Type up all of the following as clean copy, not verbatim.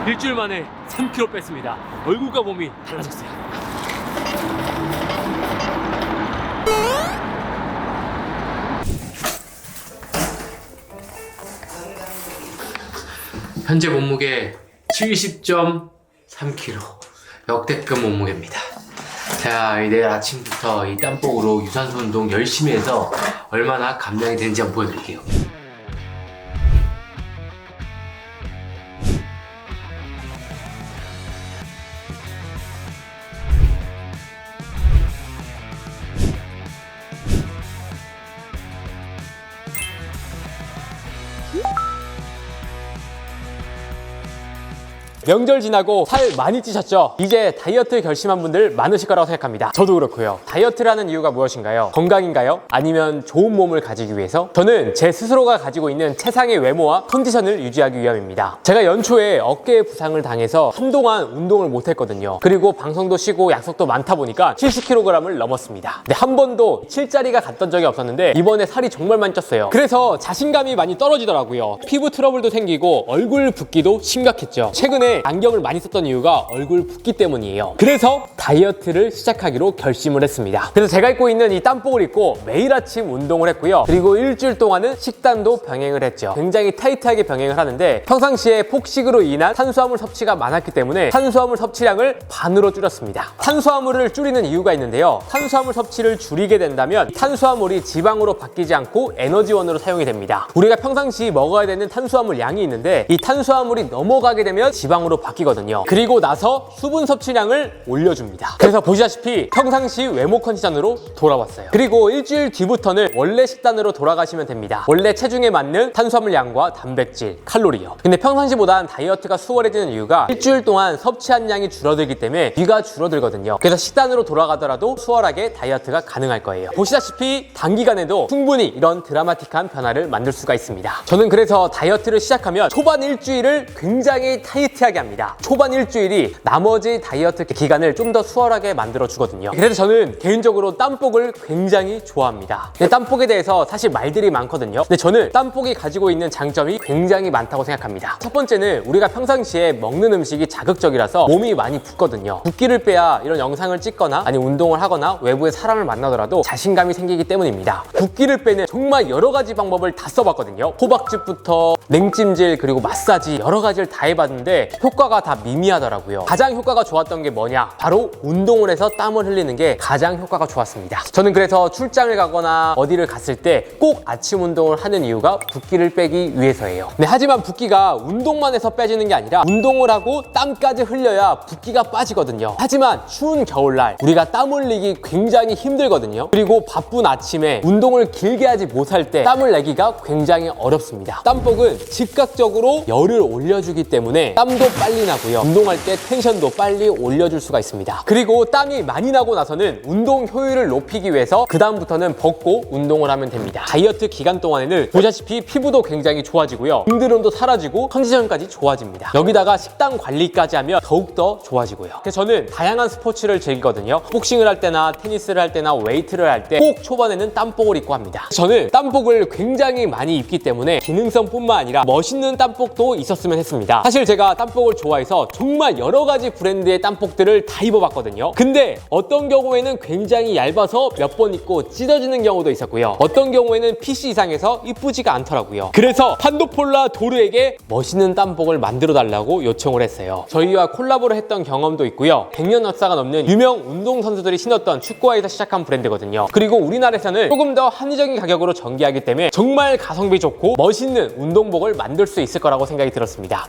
일주일 만에 3kg 뺐습니다. 얼굴과 몸이 달라졌어요. 현재 몸무게 70.3kg. 역대급 몸무게입니다. 자, 내일 아침부터 이 땀복으로 유산소 운동 열심히 해서 얼마나 감량이 되는지 한번 보여드릴게요. 명절 지나고 살 많이 찌셨죠? 이제 다이어트 결심한 분들 많으실 거라고 생각합니다. 저도 그렇고요. 다이어트를 하는 이유가 무엇인가요? 건강인가요? 아니면 좋은 몸을 가지기 위해서? 저는 제 스스로가 가지고 있는 최상의 외모와 컨디션을 유지하기 위함입니다. 제가 연초에 어깨에 부상을 당해서 한동안 운동을 못했거든요. 그리고 방송도 쉬고 약속도 많다 보니까 70kg을 넘었습니다. 근데 한 번도 7자리가 갔던 적이 없었는데 이번에 살이 정말 많이 쪘어요. 그래서 자신감이 많이 떨어지더라고요. 피부 트러블도 생기고 얼굴 붓기도 심각했죠. 최근에 안경을 많이 썼던 이유가 얼굴 붓기 때문이에요. 그래서 다이어트를 시작하기로 결심을 했습니다. 그래서 제가 입고 있는 이 땀복을 입고 매일 아침 운동을 했고요. 그리고 일주일 동안은 식단도 병행을 했죠. 굉장히 타이트하게 병행을 하는데 평상시에 폭식으로 인한 탄수화물 섭취가 많았기 때문에 탄수화물 섭취량을 반으로 줄였습니다. 탄수화물을 줄이는 이유가 있는데요. 탄수화물 섭취를 줄이게 된다면 탄수화물이 지방으로 바뀌지 않고 에너지원으로 사용이 됩니다. 우리가 평상시 먹어야 되는 탄수화물 양이 있는데 이 탄수화물이 넘어가게 되면 지방으로 바뀌거든요. 그리고 나서 수분 섭취량을 올려줍니다. 그래서 보시다시피 평상시 외모 컨디션으로 돌아왔어요. 그리고 일주일 뒤부터는 원래 식단으로 돌아가시면 됩니다. 원래 체중에 맞는 탄수화물 양과 단백질, 칼로리요. 근데 평상시보단 다이어트가 수월해지는 이유가 일주일 동안 섭취한 양이 줄어들기 때문에 비가 줄어들거든요. 그래서 식단으로 돌아가더라도 수월하게 다이어트가 가능할 거예요. 보시다시피 단기간에도 충분히 이런 드라마틱한 변화를 만들 수가 있습니다. 저는 그래서 다이어트를 시작하면 초반 일주일을 굉장히 타이트하게 합니다. 초반 일주일이 나머지 다이어트 기간을 좀 더 수월하게 만들어 주거든요. 그래서 저는 개인적으로 땀복을 굉장히 좋아합니다. 근데 땀복에 대해서 사실 말들이 많거든요. 근데 저는 땀복이 가지고 있는 장점이 굉장히 많다고 생각합니다. 첫 번째는 우리가 평상시에 먹는 음식이 자극적이라서 몸이 많이 붓거든요. 붓기를 빼야 이런 영상을 찍거나 아니 운동을 하거나 외부의 사람을 만나더라도 자신감이 생기기 때문입니다. 붓기를 빼는 정말 여러 가지 방법을 다 써봤거든요. 호박즙부터 냉찜질 그리고 마사지 여러 가지를 다 해봤는데 효과가 다 미미하더라고요. 가장 효과가 좋았던 게 뭐냐? 바로 운동을 해서 땀을 흘리는 게 가장 효과가 좋았습니다. 저는 그래서 출장을 가거나 어디를 갔을 때 꼭 아침 운동을 하는 이유가 붓기를 빼기 위해서예요. 네, 하지만 붓기가 운동만 해서 빼지는 게 아니라 운동을 하고 땀까지 흘려야 붓기가 빠지거든요. 하지만 추운 겨울날 우리가 땀 흘리기 굉장히 힘들거든요. 그리고 바쁜 아침에 운동을 길게 하지 못할 때 땀을 내기가 굉장히 어렵습니다. 땀복은 즉각적으로 열을 올려주기 때문에 땀도 빨리 나고요. 운동할 때 텐션도 빨리 올려줄 수가 있습니다. 그리고 땀이 많이 나고 나서는 운동 효율을 높이기 위해서 그 다음부터는 벗고 운동을 하면 됩니다. 다이어트 기간 동안에는 보시다시피 피부도 굉장히 좋아지고요. 힘듦도 사라지고 컨디션까지 좋아집니다. 여기다가 식단 관리까지 하면 더욱더 좋아지고요. 그래서 저는 다양한 스포츠를 즐기거든요. 복싱을 할 때나 테니스를 할 때나 웨이트를 할 때 꼭 초반에는 땀복을 입고 합니다. 저는 땀복을 굉장히 많이 입기 때문에 기능성뿐만 아니라 멋있는 땀복도 있었으면 했습니다. 사실 제가 땀복을 좋아해서 정말 여러 가지 브랜드의 땀복들을 다 입어봤거든요. 근데 어떤 경우에는 굉장히 얇아서 몇 번 입고 찢어지는 경우도 있었고요. 어떤 경우에는 PC 이상해서 이쁘지가 않더라고요. 그래서 판도폴라 도르에게 멋있는 땀복을 만들어 달라고 요청을 했어요. 저희와 콜라보를 했던 경험도 있고요. 100년 역사가 넘는 유명 운동선수들이 신었던 축구화에서 시작한 브랜드거든요. 그리고 우리나라에서는 조금 더 합리적인 가격으로 전개하기 때문에 정말 가성비 좋고 멋있는 운동복을 만들 수 있을 거라고 생각이 들었습니다.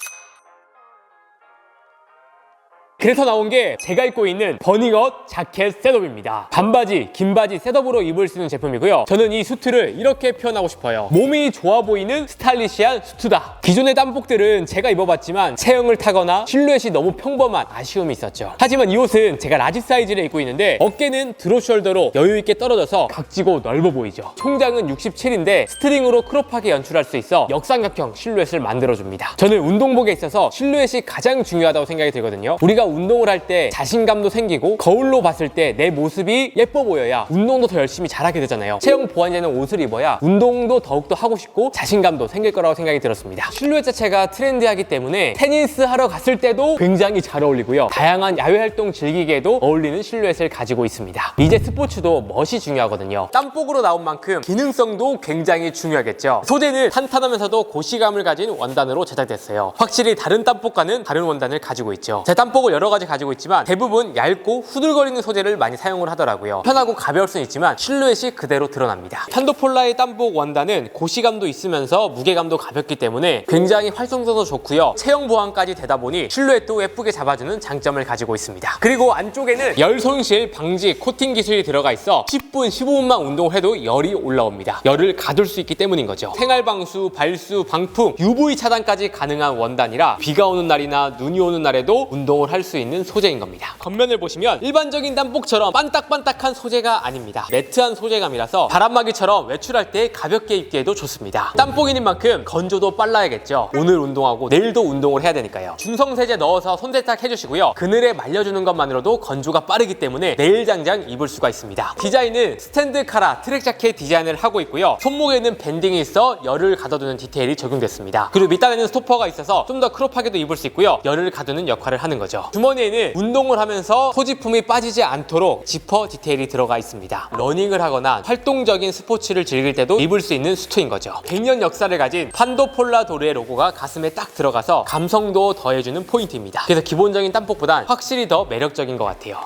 그래서 나온 게 제가 입고 있는 버닝업 자켓 셋업입니다. 반바지, 긴 바지 셋업으로 입을 수 있는 제품이고요. 저는 이 수트를 이렇게 표현하고 싶어요. 몸이 좋아 보이는 스타일리시한 수트다. 기존의 땀복들은 제가 입어봤지만 체형을 타거나 실루엣이 너무 평범한 아쉬움이 있었죠. 하지만 이 옷은 제가 라지 사이즈를 입고 있는데 어깨는 드롭 숄더로 여유있게 떨어져서 각지고 넓어 보이죠. 총장은 67인데 스트링으로 크롭하게 연출할 수 있어 역삼각형 실루엣을 만들어줍니다. 저는 운동복에 있어서 실루엣이 가장 중요하다고 생각이 들거든요. 우리가 운동을 할 때 자신감도 생기고 거울로 봤을 때 내 모습이 예뻐 보여야 운동도 더 열심히 잘하게 되잖아요. 체형 보완이 되는 옷을 입어야 운동도 더욱더 하고 싶고 자신감도 생길 거라고 생각이 들었습니다. 실루엣 자체가 트렌디하기 때문에 테니스 하러 갔을 때도 굉장히 잘 어울리고요. 다양한 야외 활동 즐기기에도 어울리는 실루엣을 가지고 있습니다. 이제 스포츠도 멋이 중요하거든요. 땀복으로 나온 만큼 기능성도 굉장히 중요하겠죠. 소재는 탄탄하면서도 고시감을 가진 원단으로 제작됐어요. 확실히 다른 땀복과는 다른 원단을 가지고 있죠. 제 땀복을 여러 가지 가지고 있지만 대부분 얇고 후들거리는 소재를 많이 사용을 하더라고요. 편하고 가벼울 수는 있지만 실루엣이 그대로 드러납니다. 판도폴라의 땀복 원단은 고시감도 있으면서 무게감도 가볍기 때문에 굉장히 활성도도 좋고요. 체형 보완까지 되다 보니 실루엣도 예쁘게 잡아주는 장점을 가지고 있습니다. 그리고 안쪽에는 열 손실 방지 코팅 기술이 들어가 있어 10분, 15분만 운동을 해도 열이 올라옵니다. 열을 가둘 수 있기 때문인 거죠. 생활 방수, 발수, 방풍, UV 차단까지 가능한 원단이라 비가 오는 날이나 눈이 오는 날에도 운동을 할 수 있는 소재인 겁니다. 겉면을 보시면 일반적인 땀복처럼 반딱반딱한 소재가 아닙니다. 매트한 소재감이라서 바람막이처럼 외출할 때 가볍게 입기에도 좋습니다. 땀복인 만큼 건조도 빨라야겠죠. 오늘 운동하고 내일도 운동을 해야 되니까요. 중성세제 넣어서 손세탁 해주시고요. 그늘에 말려주는 것만으로도 건조가 빠르기 때문에 내일 당장 입을 수가 있습니다. 디자인은 스탠드 카라 트랙 자켓 디자인을 하고 있고요. 손목에는 밴딩이 있어 열을 가둬두는 디테일이 적용됐습니다. 그리고 밑단에는 스토퍼가 있어서 좀 더 크롭하게도 입을 수 있고요. 열을 가두는 역할을 하는 거죠. 주머니에는 운동을 하면서 소지품이 빠지지 않도록 지퍼 디테일이 들어가 있습니다. 러닝을 하거나 활동적인 스포츠를 즐길 때도 입을 수 있는 수트인 거죠. 100년 역사를 가진 판도폴라 도르의 로고가 가슴에 딱 들어가서 감성도 더해주는 포인트입니다. 그래서 기본적인 땀복보단 확실히 더 매력적인 것 같아요.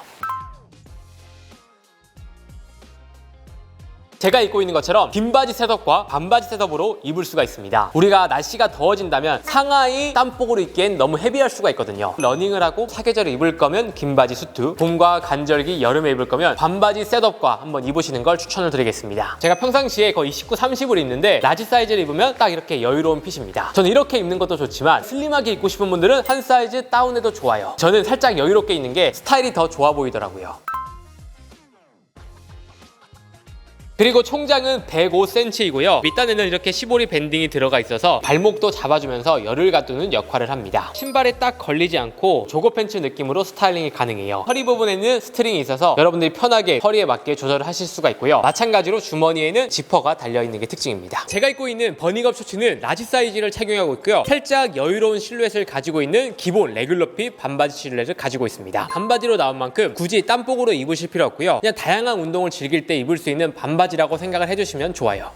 제가 입고 있는 것처럼 긴 바지 셋업과 반바지 셋업으로 입을 수가 있습니다. 우리가 날씨가 더워진다면 상하이 땀복으로 입기엔 너무 헤비할 수가 있거든요. 러닝을 하고 사계절에 입을 거면 긴 바지 수트, 봄과 간절기 여름에 입을 거면 반바지 셋업과 한번 입으시는 걸 추천을 드리겠습니다. 제가 평상시에 거의 19, 30을 입는데 라지 사이즈를 입으면 딱 이렇게 여유로운 핏입니다. 저는 이렇게 입는 것도 좋지만 슬림하게 입고 싶은 분들은 한 사이즈 다운해도 좋아요. 저는 살짝 여유롭게 입는 게 스타일이 더 좋아 보이더라고요. 그리고 총장은 105cm이고요. 밑단에는 이렇게 시보리 밴딩이 들어가 있어서 발목도 잡아주면서 열을 가두는 역할을 합니다. 신발에 딱 걸리지 않고 조거 팬츠 느낌으로 스타일링이 가능해요. 허리 부분에는 스트링이 있어서 여러분들이 편하게 허리에 맞게 조절을 하실 수가 있고요. 마찬가지로 주머니에는 지퍼가 달려있는 게 특징입니다. 제가 입고 있는 버닝업 셔츠는 라지 사이즈를 착용하고 있고요. 살짝 여유로운 실루엣을 가지고 있는 기본 레귤러핏 반바지 실루엣을 가지고 있습니다. 반바지로 나온 만큼 굳이 땀복으로 입으실 필요 없고요. 그냥 다양한 운동을 즐길 때 입을 수 있는 반바지라고 생각을 해주시면 좋아요.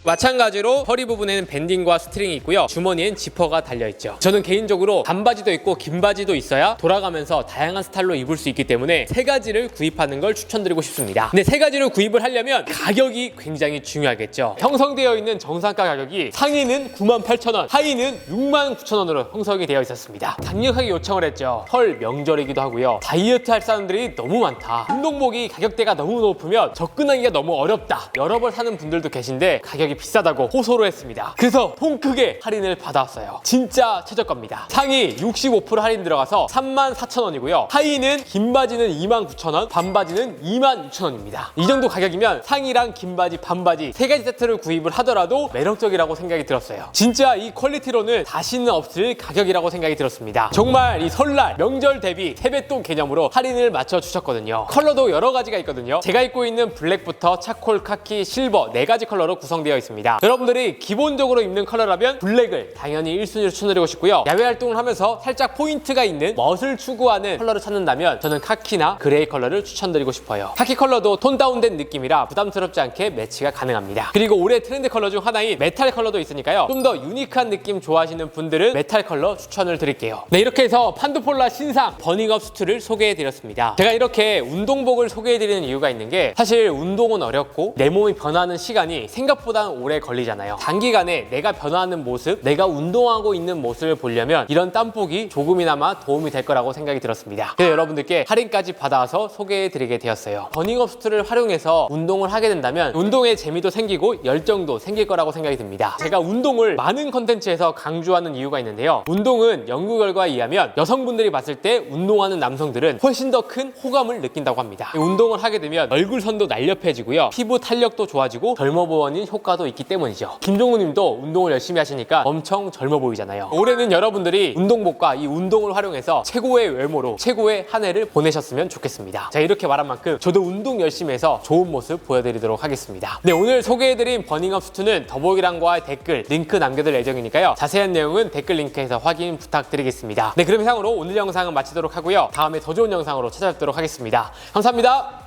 마찬가지로 허리 부분에는 밴딩과 스트링이 있고요. 주머니엔 지퍼가 달려있죠. 저는 개인적으로 반바지도 있고 긴 바지도 있어야 돌아가면서 다양한 스타일로 입을 수 있기 때문에 세 가지를 구입하는 걸 추천드리고 싶습니다. 근데 세 가지를 구입을 하려면 가격이 굉장히 중요하겠죠. 형성되어 있는 정상가 가격이 상의는 98,000원, 하의는 69,000원으로 형성이 되어 있었습니다. 강력하게 요청을 했죠. 설 명절이기도 하고요. 다이어트 할 사람들이 너무 많다. 운동복이 가격대가 너무 높으면 접근하기가 너무 어렵다. 여러 벌 사는 분들도 계신데 가격이 비싸다고 호소를 했습니다. 그래서 통 크게 할인을 받았어요. 진짜 최저가입니다. 상의 65% 할인 들어가서 34,000원이고요. 하의는 긴 바지는 29,000원, 반바지는 26,000원입니다. 이 정도 가격이면 상의랑 긴 바지, 반바지 세 가지 세트를 구입을 하더라도 매력적이라고 생각이 들었어요. 진짜 이 퀄리티로는 다시는 없을 가격이라고 생각이 들었습니다. 정말 이 설날, 명절 대비 세뱃돈 개념으로 할인을 맞춰 주셨거든요. 컬러도 여러 가지가 있거든요. 제가 입고 있는 블랙부터 차콜, 카키, 실버 네 가지 컬러로 구성되어 있습니다. 여러분들이 기본적으로 입는 컬러라면 블랙을 당연히 1순위로 추천드리고 싶고요. 야외 활동을 하면서 살짝 포인트가 있는 멋을 추구하는 컬러를 찾는다면 저는 카키나 그레이 컬러를 추천드리고 싶어요. 카키 컬러도 톤 다운된 느낌이라 부담스럽지 않게 매치가 가능합니다. 그리고 올해 트렌드 컬러 중 하나인 메탈 컬러도 있으니까요. 좀 더 유니크한 느낌 좋아하시는 분들은 메탈 컬러 추천을 드릴게요. 네, 이렇게 해서 판도폴라 신상 버닝업 수트를 소개해드렸습니다. 제가 이렇게 운동복을 소개해드리는 이유가 있는 게 사실 운동은 어렵고 내 몸이 변하는 시간이 생각보다 오래 걸리잖아요. 단기간에 내가 변화하는 모습, 내가 운동하고 있는 모습을 보려면 이런 땀복이 조금이나마 도움이 될 거라고 생각이 들었습니다. 그래서 여러분들께 할인까지 받아서 소개해드리게 되었어요. 버닝업 수트를 활용해서 운동을 하게 된다면 운동의 재미도 생기고 열정도 생길 거라고 생각이 듭니다. 제가 운동을 많은 컨텐츠에서 강조하는 이유가 있는데요. 운동은 연구 결과에 의하면 여성분들이 봤을 때 운동하는 남성들은 훨씬 더 큰 호감을 느낀다고 합니다. 운동을 하게 되면 얼굴선도 날렵해지고요. 피부 탄력도 좋아지고 젊어 보이는 효과도 효과도 있기 때문이죠. 김종우 님도 운동을 열심히 하시니까 엄청 젊어 보이잖아요. 올해는 여러분들이 운동복과 이 운동을 활용해서 최고의 외모로 최고의 한 해를 보내셨으면 좋겠습니다. 자, 이렇게 말한 만큼 저도 운동 열심히 해서 좋은 모습 보여드리도록 하겠습니다. 네, 오늘 소개해드린 버닝업 수트는 더보기란과 댓글 링크 남겨둘 예정이니까요. 자세한 내용은 댓글 링크에서 확인 부탁드리겠습니다. 네, 그럼 이상으로 오늘 영상은 마치도록 하고요. 다음에 더 좋은 영상으로 찾아뵙도록 하겠습니다. 감사합니다.